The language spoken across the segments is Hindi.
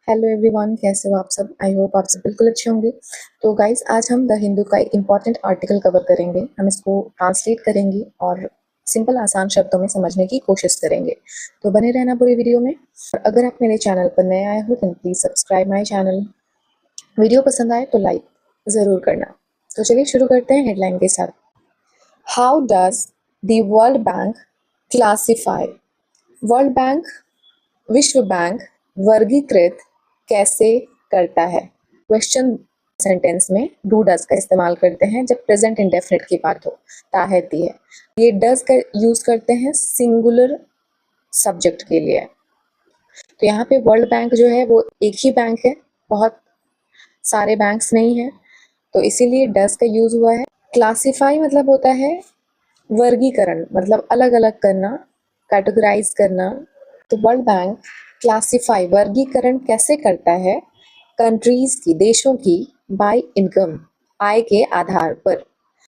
हेलो एवरीवन, कैसे हो आप सब। आई होप आप सब बिल्कुल अच्छे होंगे। तो गाइस, आज हम द हिंदू का एक इम्पॉर्टेंट आर्टिकल कवर करेंगे। हम इसको ट्रांसलेट करेंगे और सिंपल आसान शब्दों में समझने की कोशिश करेंगे। तो बने रहना पूरी वीडियो में। और अगर आप मेरे चैनल पर नए आए हो तो please subscribe my channel. Video पसंद आए तो लाइक ज़रूर करना। तो चलिए शुरू करते हैं हेडलाइन के साथ। How does the world bank classify. World bank, विश्व बैंक वर्गीकृत कैसे करता है। क्वेश्चन सेंटेंस में डू डज का इस्तेमाल करते हैं जब प्रेजेंट इंडेफिनिट की बात हो, ताहती है। ये डज का यूज करते हैं सिंगुलर सब्जेक्ट के लिए। तो यहाँ पे वर्ल्ड बैंक जो है वो एक ही बैंक है, बहुत सारे बैंक्स नहीं है, तो इसीलिए डज का यूज हुआ है। क्लासिफाई मतलब होता है वर्गीकरण, मतलब अलग अलग करना, कैटेगराइज करना। तो वर्ल्ड बैंक क्लासिफाई वर्गीकरण कैसे करता है कंट्रीज की, देशों की, बाय इनकम, आय के आधार पर।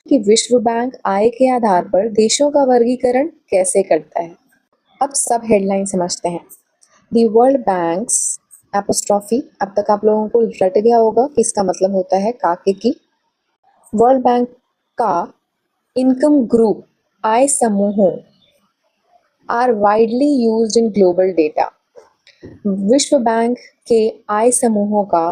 कि विश्व बैंक आय के आधार पर देशों का वर्गीकरण कैसे करता है। अब सब हेडलाइन समझते हैं। दी वर्ल्ड बैंक्स एपोस्ट्रॉफी, अब तक आप लोगों को रट गया होगा कि इसका मतलब होता है काके की। वर्ल्ड बैंक का इनकम ग्रुप, आय समूहों, are widely used in global data. विश्व बैंक के आय समूहों का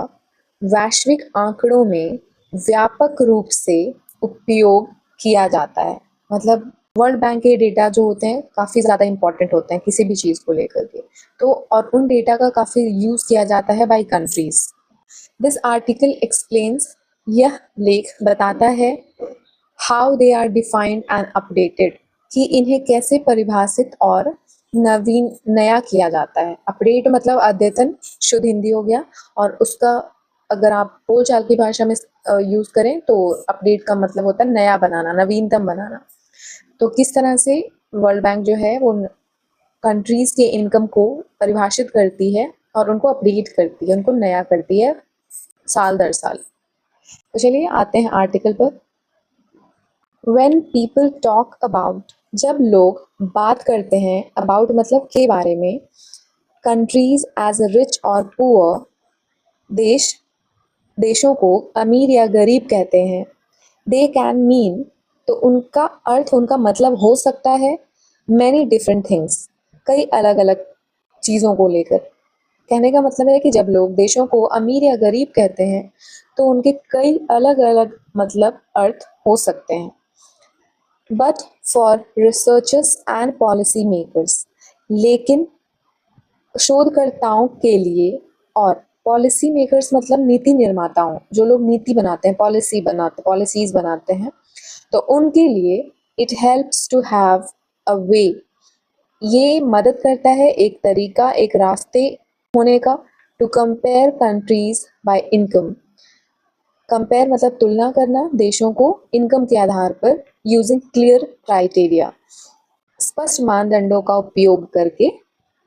वैश्विक आंकड़ों में व्यापक रूप से उपयोग किया जाता है। मतलब वर्ल्ड बैंक के डेटा जो होते हैं काफ़ी ज़्यादा इम्पोर्टेंट होते हैं किसी भी चीज़ को लेकर के, तो और उन डेटा का काफ़ी यूज़ किया जाता है by countries. This article explains, यह लेख बताता है how they are defined and updated, कि इन्हें कैसे परिभाषित और नवीन नया किया जाता है। अपडेट मतलब अद्यतन, शुद्ध हिंदी हो गया, और उसका अगर आप बोलचाल की भाषा में यूज करें तो अपडेट का मतलब होता है नया बनाना, नवीनतम बनाना। तो किस तरह से वर्ल्ड बैंक जो है वो कंट्रीज के इनकम को परिभाषित करती है और उनको अपडेट करती है, उनको नया करती है साल दर साल। तो चलिए आते हैं आर्टिकल पर। When people talk about, जब लोग बात करते हैं, about मतलब के बारे में, countries as rich और poor, देशों को अमीर या गरीब कहते हैं। they can mean, तो उनका अर्थ, उनका मतलब हो सकता है many different things, कई अलग अलग चीज़ों को लेकर। कहने का मतलब है कि जब लोग देशों को अमीर या गरीब कहते हैं तो उनके कई अलग अलग मतलब अर्थ हो सकते हैं। But for researchers and policy makers, लेकिन शोधकर्ताओं के लिए और पॉलिसी मेकर्स मतलब नीति निर्माताओं, जो लोग नीति बनाते हैं, पॉलिसीज बनाते हैं, तो उनके लिए it helps to have a way, ये मदद करता है एक तरीका, एक रास्ते होने का, to compare countries by income. Compare मतलब तुलना करना देशों को इनकम के आधार पर, यूजिंग क्लियर क्राइटेरिया, स्पष्ट मानदंडों का उपयोग करके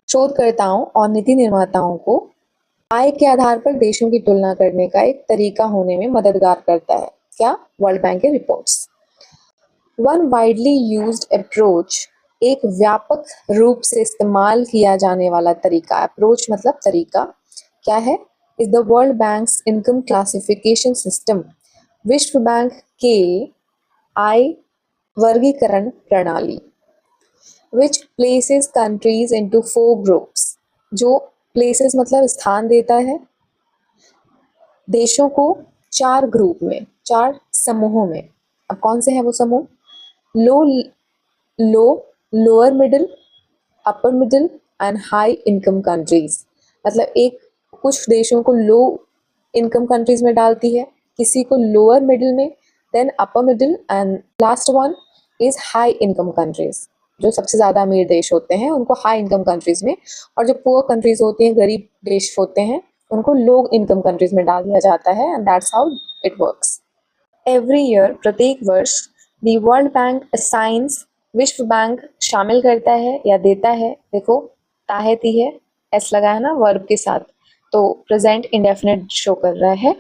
शोधकर्ताओं और नीति निर्माताओं को आय के आधार पर देशों की तुलना करने का एक तरीका होने में मददगार करता है। क्या? वर्ल्ड बैंक के reports. One widely used approach, एक व्यापक रूप से इस्तेमाल किया जाने वाला तरीका, अप्रोच मतलब तरीका, क्या है? Is the world banks income classification system, विश्व बैंक के आय वर्गीकरण प्रणाली। विच प्लेसेस कंट्रीज इनटू 4 ग्रुप्स, जो प्लेसेस मतलब स्थान देता है देशों को 4 ग्रुप में, 4 समूहों में। अब कौन से हैं वो समूह? Low low lower middle, upper middle and high income countries. मतलब एक कुछ देशों को लो इनकम कंट्रीज में डालती है, किसी को लोअर मिडिल में, then upper middle, and last one is high income countries. जो सबसे ज़्यादा अमीर देश होते हैं उनको हाई इनकम कंट्रीज में, और जो पुअर कंट्रीज होती हैं, गरीब देश होते हैं, उनको लो इनकम कंट्रीज में डाल दिया जाता है, and that's how it works. Every year, प्रत्येक वर्ष, दी वर्ल्ड बैंक असाइंस, विश्व बैंक शामिल करता है या देता है, देखो ताहती है, एस लगा है ना वर्ब के साथ, तो प्रेजेंट इंडेफिनिट शो कर रहा है,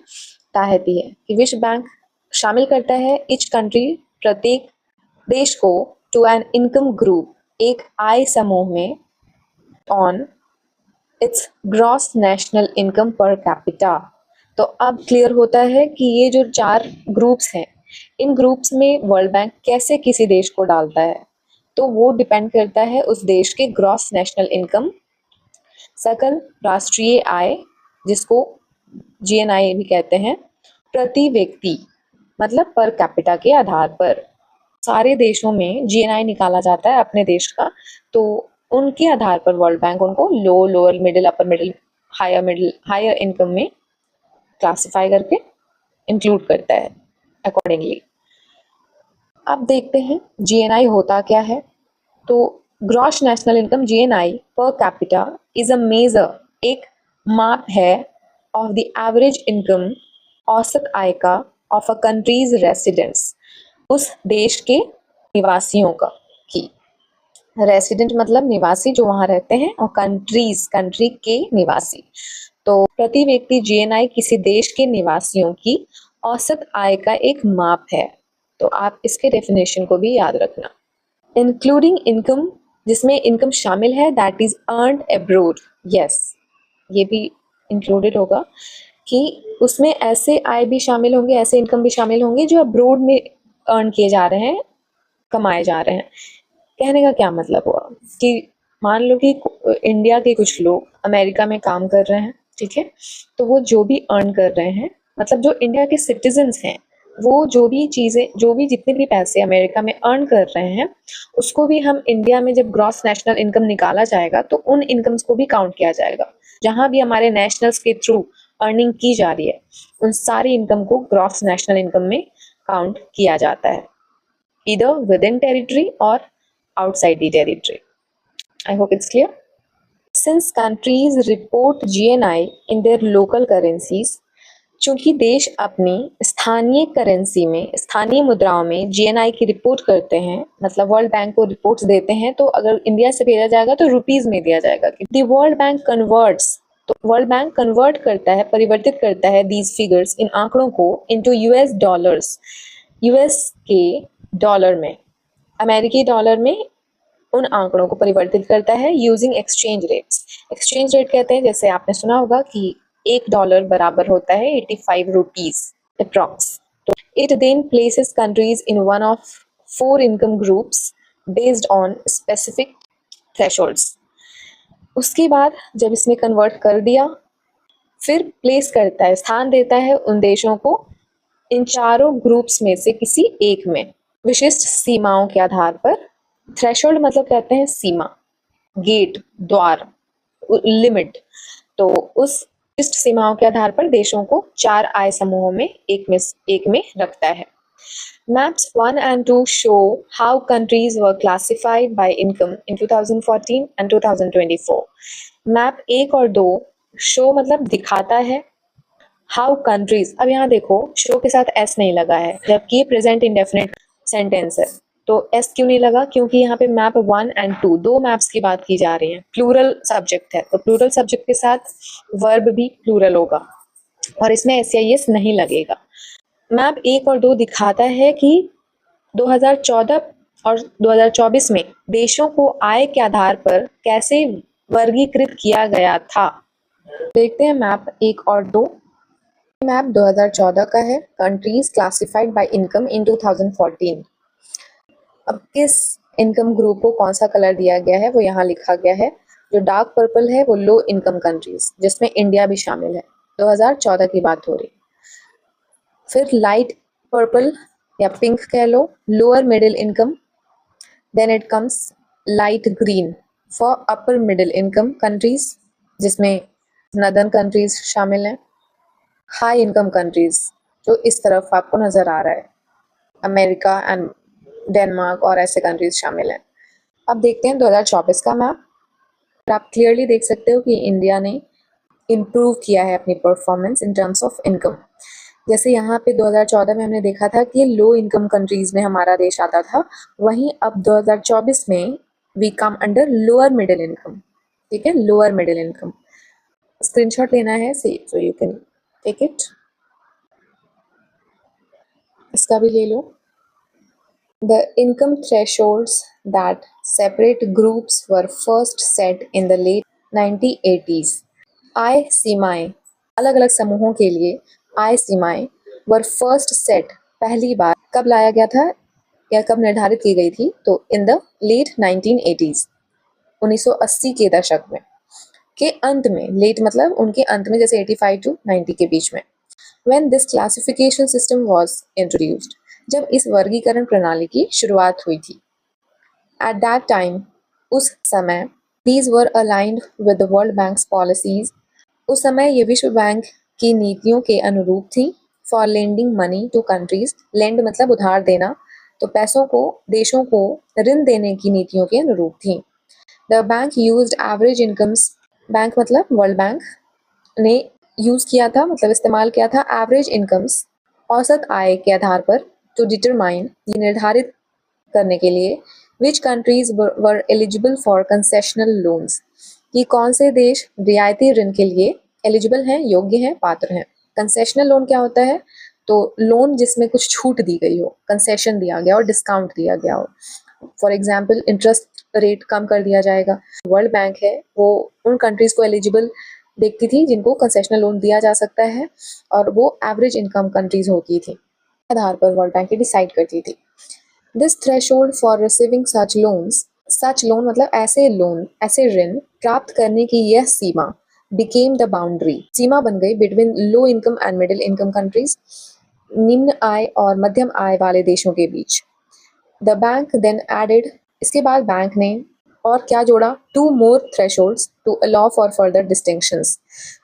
ताहती है कि विश्व बैंक शामिल करता है इच कंट्री, प्रत्येक देश को, टू एन इनकम ग्रुप, एक आय समूह में, on it's gross national income per capita. तो अब क्लियर होता है कि ये जो 4 ग्रुप्स हैं, इन ग्रुप्स में वर्ल्ड बैंक कैसे किसी देश को डालता है, तो वो डिपेंड करता है उस देश के ग्रॉस नेशनल इनकम, सकल राष्ट्रीय आय, जिसको जीएनआई भी कहते हैं, प्रति व्यक्ति मतलब पर कैपिटा के आधार पर। सारे देशों में जीएनआई निकाला जाता है अपने देश का, तो उनके आधार पर वर्ल्ड बैंक उनको low, lower middle, upper middle, higher income में क्लासिफाई करके इंक्लूड करता है अकॉर्डिंगली। अब देखते हैं जीएनआई होता क्या है। तो gross national income GNI per capita is a major, एक माप है ऑफ द एवरेज इनकम, औसत आय का, ऑफ अ कंट्रीज रेसिडेंट्स, उस देश के निवासियों का, की रेसिडेंट मतलब निवासी जो वहां रहते हैं, और कंट्रीज कंट्री के निवासी। तो प्रति व्यक्ति जीएनआई किसी देश के निवासियों की औसत आय का एक माप है। तो आप इसके डेफिनेशन को भी याद रखना। इंक्लूडिंग इनकम, जिसमें इनकम शामिल है, that is earned abroad. Yes, ये भी इंक्लूडेड होगा कि उसमें ऐसे आय भी शामिल होंगे, ऐसे इनकम भी शामिल होंगे जो अब्रोड में अर्न किए जा रहे हैं, कमाए जा रहे हैं। कहने का क्या मतलब हुआ कि मान लो कि इंडिया के कुछ लोग अमेरिका में काम कर रहे हैं, ठीक है, तो वो जो भी अर्न कर रहे हैं, मतलब जो इंडिया के सिटीजन्स हैं, वो जो भी चीज़ें, जो भी जितने भी पैसे अमेरिका में अर्न कर रहे हैं, उसको भी हम इंडिया में जब ग्रॉस नेशनल इनकम निकाला जाएगा तो उन इनकम्स को भी काउंट किया जाएगा। जहाँ भी हमारे नेशनल्स के थ्रू अर्निंग की जा रही है, उन सारी इनकम को ग्रॉस नेशनल इनकम में काउंट किया जाता है, either within territory or outside the territory. I hope it's clear. Since countries report GNI in their local currencies, चूंकि देश अपनी स्थानीय करेंसी में, स्थानीय मुद्राओं में जीएनआई की रिपोर्ट करते हैं, मतलब वर्ल्ड बैंक को रिपोर्ट्स देते हैं, तो अगर इंडिया से भेजा जाएगा तो रुपीज में दिया जाएगा। द वर्ल्ड बैंक कन्वर्ट्स, तो वर्ल्ड बैंक कन्वर्ट करता है, परिवर्तित करता है दीज फिगर्स, इन आंकड़ों को, इनटू यूएस डॉलर्स, यूएस के डॉलर में, अमेरिकी डॉलर में उन आंकड़ों को परिवर्तित करता है using exchange rates. Exchange rate कहते हैं, जैसे आपने सुना होगा कि $1 बराबर होता है 85 रुपीज अप्रॉक्स। तो it then places countries in one of 4 income groups based on specific thresholds. उसके बाद जब इसमें कन्वर्ट कर दिया, फिर प्लेस करता है, स्थान देता है उन देशों को इन चारों ग्रुप्स में से किसी एक में, विशिष्ट सीमाओं के आधार पर। थ्रेशोल्ड मतलब कहते हैं सीमा, गेट, द्वार, लिमिट। तो उस विशिष्ट सीमाओं के आधार पर देशों को 4 आय समूहों में एक में रखता है। Maps 1 and 2 show how countries were classified by income in 2014 and 2024. Map 1 और 2 शो मतलब दिखाता है, हाउ कंट्रीज, अब यहाँ देखो शो के साथ एस नहीं लगा है, जबकि ये प्रेजेंट इंडेफिनिट सेंटेंस है, तो एस क्यों नहीं लगा? क्योंकि यहाँ पे मैप 1 and 2 दो मैप्स की बात की जा रही है, प्लूरल सब्जेक्ट है, तो प्लूरल सब्जेक्ट के साथ वर्ब भी प्लूरल होगा और इसमें एस या एस नहीं लगेगा। मैप 1 और 2 दिखाता है कि 2014 और 2024 में देशों को आय के आधार पर कैसे वर्गीकृत किया गया था। देखते हैं मैप 1 और 2। मैप 2014 का है, countries classified by income in 2014। अब किस इनकम ग्रुप को कौन सा कलर दिया गया है वो यहाँ लिखा गया है। जो डार्क पर्पल है वो लो इनकम कंट्रीज, जिसमें इंडिया भी शामिल है, 2014 की बात हो रही। फिर लाइट पर्पल या पिंक कह low, lower middle income. Then it comes light green for upper middle income countries, जिसमें नदर्न कंट्रीज शामिल हैं। हाई इनकम कंट्रीज जो इस तरफ आपको नजर आ रहा है, अमेरिका एंड डेनमार्क और ऐसे कंट्रीज शामिल हैं। अब देखते हैं 2024 का मैप। आप क्लियरली देख सकते हो कि इंडिया ने इम्प्रूव किया है अपनी performance in terms of income. जैसे यहाँ पे 2014 में हमने देखा था कि लो इनकम कंट्रीज में हमारा देश आता था, वहीं अब 2024 में we come under lower middle income. ठीक है, लोअर मिडिल इनकम। स्क्रीनशॉट लेना है so you can take it, इसका भी ले लो। The income thresholds that separate groups were first set in the late 1980s। आय सीमाएं, अलग अलग समूहों के लिए आय सीमाएं वर फर्स्ट सेट, पहली बार कब लाया गया था या कब निर्धारित की गई थी, तो इन द लेट 1980s, 1980 के दशक में के अंत में। लेट मतलब उनके अंत में, जैसे 85 टू 90 के बीच में। When this classification system was introduced, जब इस वर्गीकरण प्रणाली की शुरुआत हुई थी। At that time, उस समय, these were aligned with the World Bank's policies, उस समय ये विश्व बैंक की नीतियों के अनुरूप थी। For lending money to countries, lend मतलब उधार देना, तो पैसों को, देशों को ऋण देने की नीतियों के अनुरूप थी। The bank used average incomes, bank मतलब वर्ल्ड बैंक ने यूज किया था, मतलब इस्तेमाल किया था एवरेज इनकम्स, औसत आय के आधार पर, टू डिटरमाइन, ये निर्धारित करने के लिए, which countries were eligible for concessional loans, कि कौन से देश रियायती ऋण के लिए एलिजिबल हैं, योग्य हैं, पात्र हैं। कंसेशनल लोन क्या होता है, तो लोन जिसमें कुछ छूट दी गई हो, कंसेशन दिया गया और डिस्काउंट दिया गया हो। फॉर एग्जाम्पल इंटरेस्ट रेट कम कर दिया जाएगा। वर्ल्ड बैंक है वो उन कंट्रीज को एलिजिबल देखती थी जिनको कंसेशनल लोन दिया जा सकता है, और वो एवरेज इनकम कंट्रीज होती थी, आधार पर वर्ल्ड बैंक डिसाइड करती थी। This threshold for receiving such loans, such loan मतलब ऐसे लोन, ऐसे ऋण प्राप्त करने की यह सीमा, बिकेम द बाउंड्री, सीमा बन गई, between low income and middle income countries, निम्न आय और मध्यम आय वाले देशों के बीच। द बैंक देन एडेड, इसके बाद बैंक ने और क्या जोड़ा, 2 more thresholds to allow for further distinctions,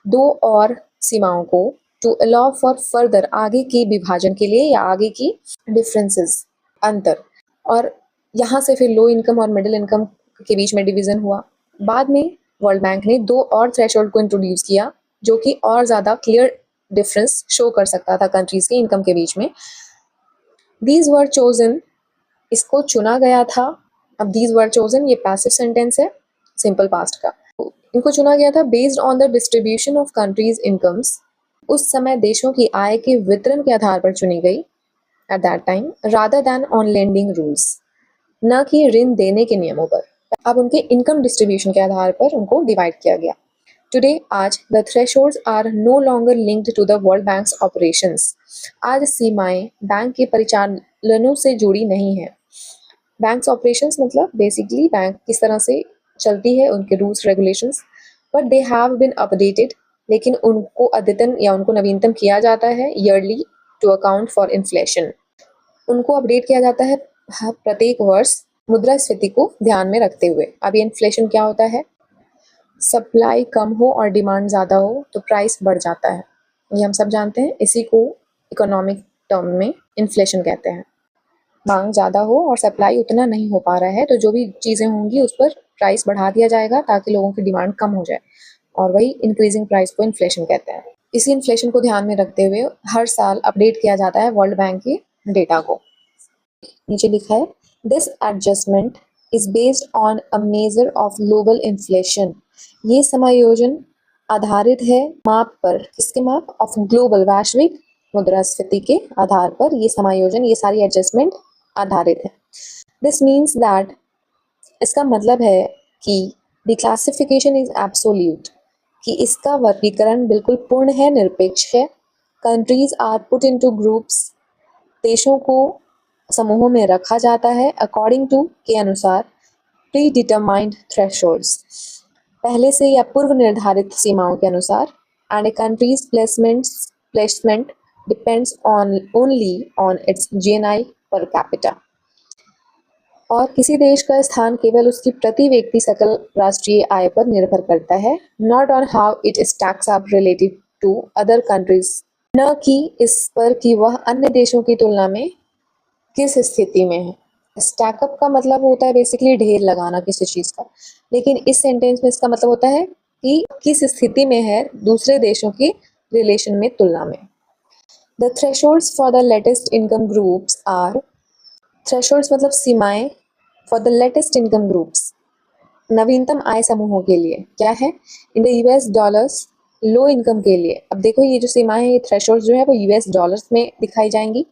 2 और सीमाओं को, टू अलाउ फॉर फर्दर, आगे की विभाजन के लिए या आगे की डिफरेंसेस, अंतर। और यहाँ से फिर लो इनकम और मिडिल इनकम के बीच में डिवीजन हुआ। बाद में वर्ल्ड बैंक ने 2 और थ्रेशोल्ड को इंट्रोड्यूस किया, जो कि और ज़्यादा क्लियर डिफरेंस शो कर सकता था कंट्रीज के इनकम के बीच में। दीज वर चोजन, इसको चुना गया था। अब दीज वर चोजन, ये पैसिव सेंटेंस है सिंपल पास्ट का। इनको चुना गया था based on the distribution of countries incomes, उस समय देशों की आय के वितरण के आधार पर चुनी गई at that time, rather than on lending rules, न कि ऋण देने के नियमों पर। अब उनके इनकम डिस्ट्रीब्यूशन के आधार पर उनको डिवाइड किया गया। टुडे, आज, the thresholds are no longer linked to the world bank's operations, आज सीमाएं बैंक के परिचालनों से जुड़ी नहीं है। बैंक्स ऑपरेशंस मतलब बेसिकली बैंक किस तरह से चलती है, उनके rules regulations, but they have been updated, लेकिन उनको अद्यतन या उनको नवीनतम किया जाता है yearly, to account for inflation, उनको अपडेट किया जाता है प्रत्येक वर्ष मुद्रास्फीति को ध्यान में रखते हुए। अब ये इन्फ्लेशन क्या होता है, सप्लाई कम हो और डिमांड ज़्यादा हो तो प्राइस बढ़ जाता है, ये हम सब जानते हैं। इसी को इकोनॉमिक टर्म में इन्फ्लेशन कहते हैं। मांग ज़्यादा हो और सप्लाई उतना नहीं हो पा रहा है, तो जो भी चीज़ें होंगी उस पर प्राइस बढ़ा दिया जाएगा ताकि लोगों की डिमांड कम हो जाए, और वही इंक्रीजिंग प्राइस को इन्फ्लेशन कहते हैं। इसी इन्फ्लेशन को ध्यान में रखते हुए हर साल अपडेट किया जाता है वर्ल्ड बैंक के डेटा को। नीचे लिखा है, this adjustment is based on a measure of global inflation, ये समायोजन आधारित है माप पर, किसके माप, ऑफ ग्लोबल, वैश्विक मुद्रास्फीति के आधार पर ये समायोजन, ये सारी एडजस्टमेंट आधारित है। दिस मीन्स दैट, इसका मतलब है कि द क्लासिफिकेशन इज एब्सोल्यूट, कि इसका वर्गीकरण बिल्कुल पूर्ण है, निरपेक्ष है। Countries are put into groups, देशों को समूहों में रखा जाता है, अकॉर्डिंग टू, के अनुसार, प्री डिटरमाइंड थ्रेशोल्ड्स, पहले से या पूर्व निर्धारित सीमाओं के अनुसार, and A countries placement depends on only on it's GNI per capita, और किसी देश का स्थान केवल उसकी प्रति व्यक्ति सकल राष्ट्रीय आय पर निर्भर करता है, not on how it stacks up relative to other countries, न कि इस पर कि वह अन्य देशों की तुलना में किस स्थिति में है। स्टैकअप का मतलब होता है बेसिकली ढेर लगाना किसी चीज़ का, लेकिन इस सेंटेंस में इसका मतलब होता है कि किस स्थिति में है दूसरे देशों की रिलेशन में, तुलना में। The thresholds for the latest income groups are, thresholds मतलब सीमाएं, for the latest income groups, नवीनतम आय समूहों के लिए क्या है, in the US dollars, low income के लिए। अब देखो ये जो सीमाएं हैं, ये थ्रेशोल्ड्स जो है वो यूएस डॉलर्स में दिखाई जाएंगी।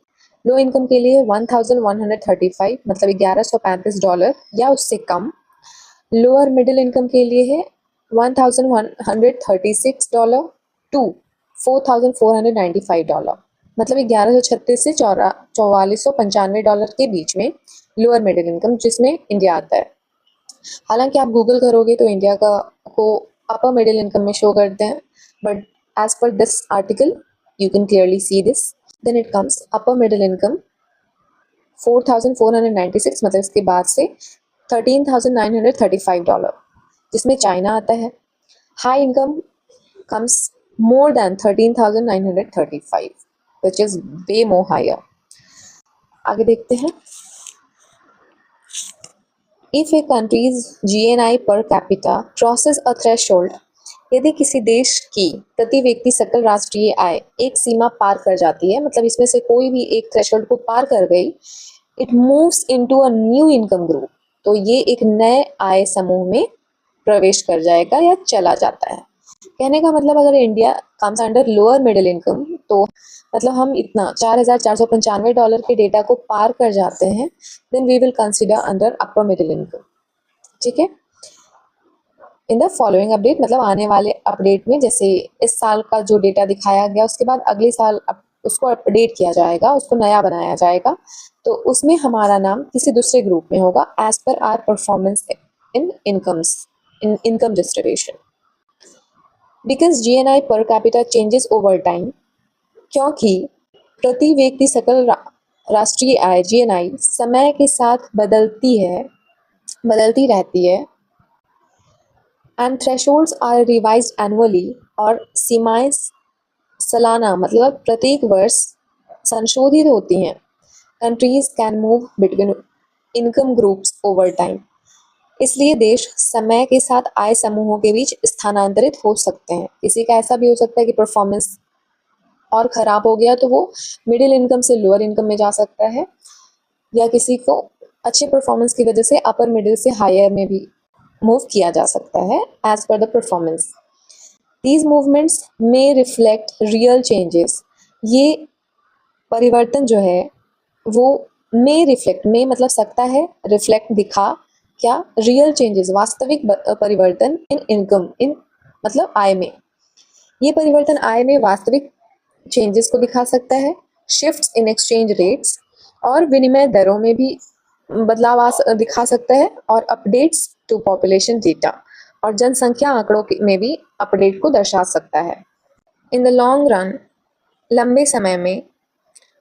लो इनकम के लिए 1135 मतलब $1135 या उससे कम। लोअर मिडिल इनकम के लिए है $1,136 टू $4,495, मतलब 1136 से $4,495 के बीच में लोअर मिडिल इनकम, जिसमें इंडिया आता है। हालांकि आप गूगल करोगे तो इंडिया का को अपर मिडिल इनकम में शो करते हैं, but as per this article you can clearly see this. Then it comes upper middle income 4,496, मतलब इसके बाद से $13,935, जिसमें चाइना आता है। High income comes more than 13,935, which is way more higher. आगे देखते हैं। If a country's GNI per capita crosses a threshold, यदि किसी देश की प्रति व्यक्ति सकल राष्ट्रीय आय एक सीमा पार कर जाती है, मतलब इसमें से कोई भी एक थ्रेशोल्ड को पार कर गई, it moves into a new income group, तो ये एक नए आय समूह में प्रवेश कर जाएगा या चला जाता है। कहने का मतलब अगर India comes under lower middle income, तो मतलब हम इतना $4,495 के डेटा को पार कर जाते हैं, then we will consider under upper middle income. ठीक है। इन द फॉलोइंग अपडेट, मतलब आने वाले अपडेट में, जैसे इस साल का जो डेटा दिखाया गया उसके बाद अगले साल उसको अपडेट किया जाएगा, उसको नया बनाया जाएगा, तो उसमें हमारा नाम किसी दूसरे ग्रुप में होगा as per our performance in income distribution. Because GNI per capita changes over time, क्योंकि प्रति व्यक्ति सकल राष्ट्रीय आय GNI समय के साथ बदलती रहती है। And thresholds are revised annually, और सीमाएं सालाना मतलब प्रत्येक वर्ष संशोधित होती हैं। Countries can move between income groups over time, इसलिए देश समय के साथ आय समूहों के बीच स्थानांतरित हो सकते हैं। किसी का ऐसा भी हो सकता है कि परफॉर्मेंस और ख़राब हो गया तो वो मिडिल इनकम से लोअर इनकम में जा सकता है, या किसी को अच्छे परफॉर्मेंस की वजह से अपर मिडिल से हायर में भी मूव किया जा सकता है as per the performance. These movements may reflect real changes, ये परिवर्तन जो है वो मे रिफ्लेक्ट, मे मतलब सकता है, रिफ्लेक्ट दिखा क्या, रियल चेंजेस वास्तविक परिवर्तन इन इनकम, इन मतलब आय में, ये परिवर्तन आय में वास्तविक चेंजेस को दिखा सकता है। शिफ्ट्स इन एक्सचेंज रेट्स, और विनिमय दरों में भी बदलाव दिखा सकता है, और अपडेट्स टू पॉपुलेशन डेटा, और जनसंख्या आंकड़ों में भी अपडेट को दर्शा सकता है। इन द लॉन्ग रन, लंबे समय में,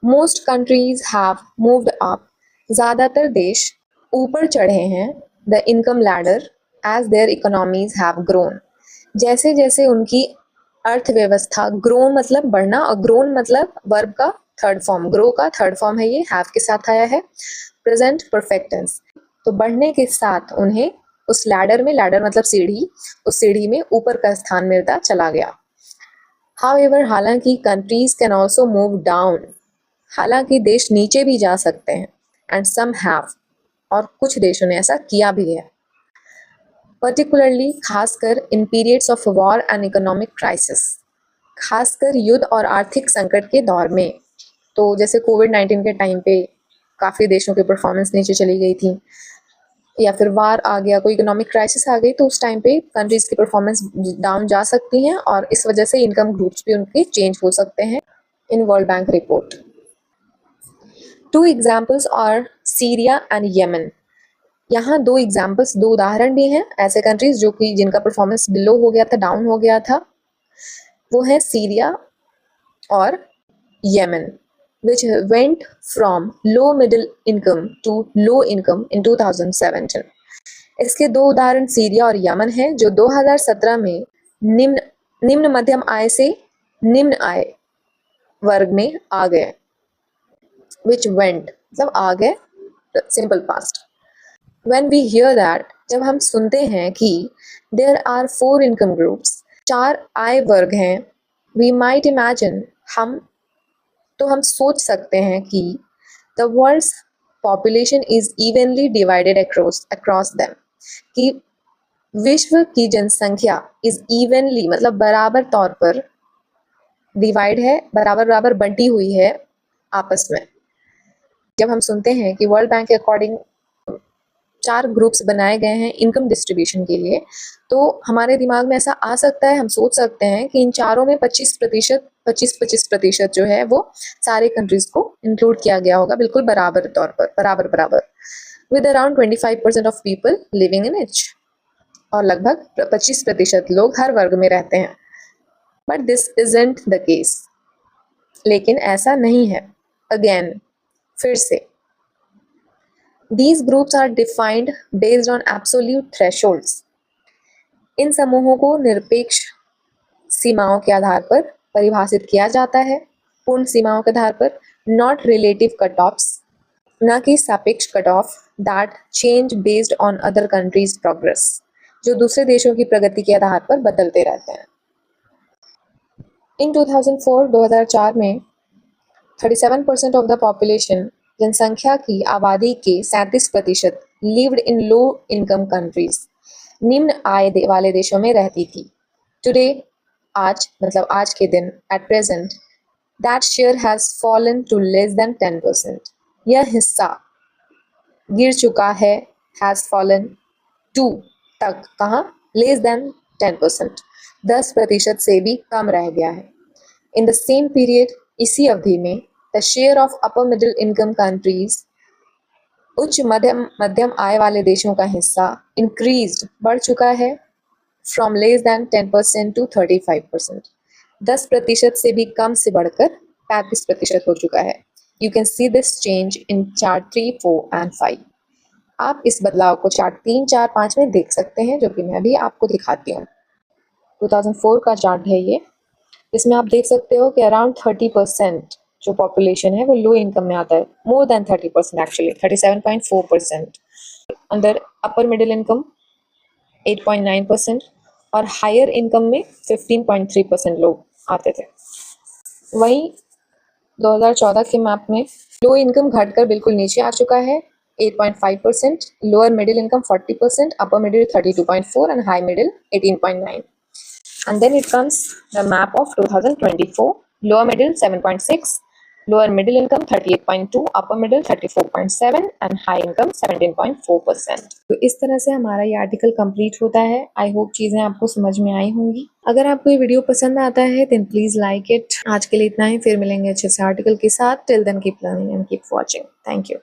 most countries have moved up, ज़्यादातर देश ऊपर चढ़े हैं, the income ladder as their economies have grown, जैसे जैसे उनकी अर्थव्यवस्था, ग्रो मतलब बढ़ना, और ग्रोन मतलब वर्ब का थर्ड फॉर्म, ग्रो का थर्ड फॉर्म है, ये हैव के साथ आया है, प्रेजेंट परफेक्ट टेंस, तो बढ़ने के साथ उन्हें उस लैडर में, लैडर मतलब सीढ़ी, उस सीढ़ी में ऊपर का स्थान मिलता चला गया। हाउएवर, हालांकि, countries can also move down, हालांकि देश नीचे भी जा सकते हैं, एंड सम हैव, और कुछ देशों ने ऐसा किया भी है। पर्टिकुलरली, खासकर in periods of war and economic crisis, खासकर युद्ध और आर्थिक संकट के दौर में, तो जैसे कोविड-19 के टाइम पे काफ़ी देशों की परफॉर्मेंस नीचे चली गई थी, या फिर वार आ गया, कोई इकोनॉमिक क्राइसिस आ गई, तो उस टाइम पे कंट्रीज़ की परफॉर्मेंस डाउन जा सकती हैं, और इस वजह से इनकम ग्रुप्स भी उनके चेंज हो सकते हैं in world bank report. 2 examples are Syria and Yemen. यहाँ 2 एग्जाम्पल्स, 2 उदाहरण भी हैं ऐसे कंट्रीज जो कि जिनका परफॉर्मेंस बिलो हो गया था, डाउन हो गया था, वो है सीरिया और Yemen, which went from low middle income to low income in 2017। इसके 2 उदाहरण सीरिया और यमन हैं, जो 2017 में निम्न मध्यम आय से निम्न आय वर्ग में आ गए। which went मतलब आ गए, simple past. When we hear that, जब हम सुनते हैं कि there are 4 income groups, 4 आय वर्ग हैं, we might imagine, हम सोच सकते हैं कि the world's population is evenly divided across them, कि विश्व की जनसंख्या is evenly मतलब बराबर तौर पर डिवाइड है, बराबर बराबर बंटी हुई है आपस में। जब हम सुनते हैं कि वर्ल्ड बैंक के अकॉर्डिंग 4 ग्रुप्स बनाए गए हैं इनकम डिस्ट्रीब्यूशन के लिए। तो हमारे दिमाग में ऐसा आ सकता है, हम सोच सकते हैं कि इन चारों में 25% जो है वो सारे कंट्रीज को इंक्लूड किया गया होगा, बिल्कुल बराबर तौर पर, बराबर with around 25% of people living in each, और लगभग 25% लोग हर वर्ग में रहते हैं। But this isn't the case, लेकिन ऐसा नहीं है। अगेन, फिर से, these groups are defined based on absolute thresholds. इन समूहों को निरपेक्ष सीमाओं के आधार पर परिभाषित किया जाता है, पूर्ण सीमाओं के आधार पर, नॉट रिलेटिव कट ऑफ्स, न कि सापेक्ष cut off that change based on other countries progress, जो दूसरे देशों की प्रगति के आधार पर बदलते रहते हैं। इन 2004 में 37% ऑफ द पॉपुलेशन, जनसंख्या की आबादी के 37% lived in low income countries, निम्न आय वाले देशों में रहती थी। टुडे, आज मतलब आज के दिन, at present, that share has fallen to less than 10%। यह हिस्सा गिर चुका है, हैज फॉलन टू, तक, कहाँ, लेस देन 10%, 10% से भी कम रह गया है। इन द सेम पीरियड, इसी अवधि में, the share of upper middle income countries, उच्च मध्यम आय वाले देशों का हिस्सा, इंक्रीज्ड, बढ़ चुका है, फ्रॉम लेस देन 10% टू 35%, 10% से भी कम से बढ़कर 35% हो चुका है। You can see this change in chart 3, 4 and 5। आप इस बदलाव को चार्ट 3, 4, 5 में देख सकते हैं, जो कि मैं अभी आपको दिखाती हूँ। 2004 का चार्ट है ये। इसमें आप देख सकते हो कि अराउंड 30% जो पॉपुलेशन है वो लो इनकम में आता है, मोर देन 30% एक्चुअली, 37.4%। अंदर अपर मिडिल इनकम 8.9% और हायर इनकम में 15.3% लोग आते थे। वहीं 2014 के मैप में लो इनकम घटकर बिल्कुल नीचे आ चुका है, 8.5%, lower middle income 40%, upper middle 32.4 and high middle 18.9. And then it comes the map of 2024, lower middle 7.6, lower middle income 38.2, upper middle 34.7 and high income 17.4%. तो इस तरह से हमारा ये आर्टिकल कंप्लीट होता है। आई होप चीज़ें आपको समझ में आई होंगी। अगर आपको ये वीडियो पसंद आता है देन प्लीज़ लाइक इट। आज के लिए इतना ही, फिर मिलेंगे अच्छे से आर्टिकल के साथ। Till then keep learning and keep watching. Thank you.